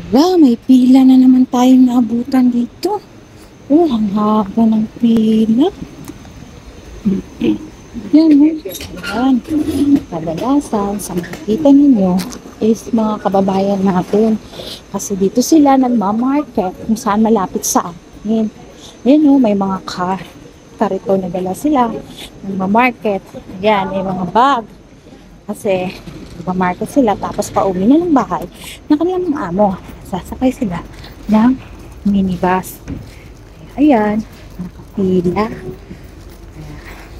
Wala, may pila na naman tayong naabutan dito. Oh, ang haba ng pila. Yan, oh. Yan. Kadalasan, sa makikita ninyo is mga kababayan natin. Kasi dito sila nagmamarket kung saan malapit sa amin. Yan, oh, may mga karito na dala sila. Nagmamarket. Yan, may mga bag. Kasi nagmamarket sila tapos pauwi na ng bahay na kanilang mga amo. Sasakay sila ng minibus. Ayan, nakapila.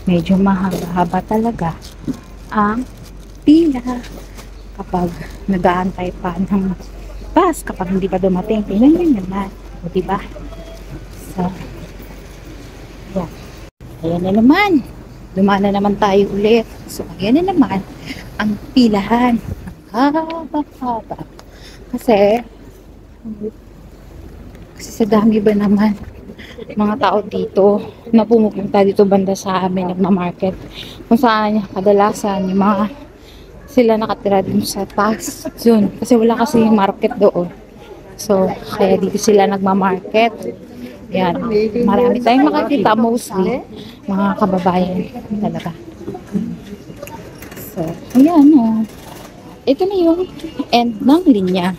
Medyo mahaba-haba talaga ang pila kapag nag-aantay pa ng bus kapag hindi pa dumating. Tingnan nyo naman. O, diba? So, ayan. Ayan na naman. Dumaan na naman tayo ulit. So, ayan na naman ang pilahan. Ang haba-haba. Kasi sa dami ba naman mga tao dito na pumupunta dito banda sa amin nagma-market kung saan kadalasan yung mga sila nakatira dun sa taas zone kasi wala kasi yung market doon, so kaya dito sila nagma-market. Yan, marami tayong makakita, mostly mga kababayan talaga. So ayan, ito na yung end ng linya.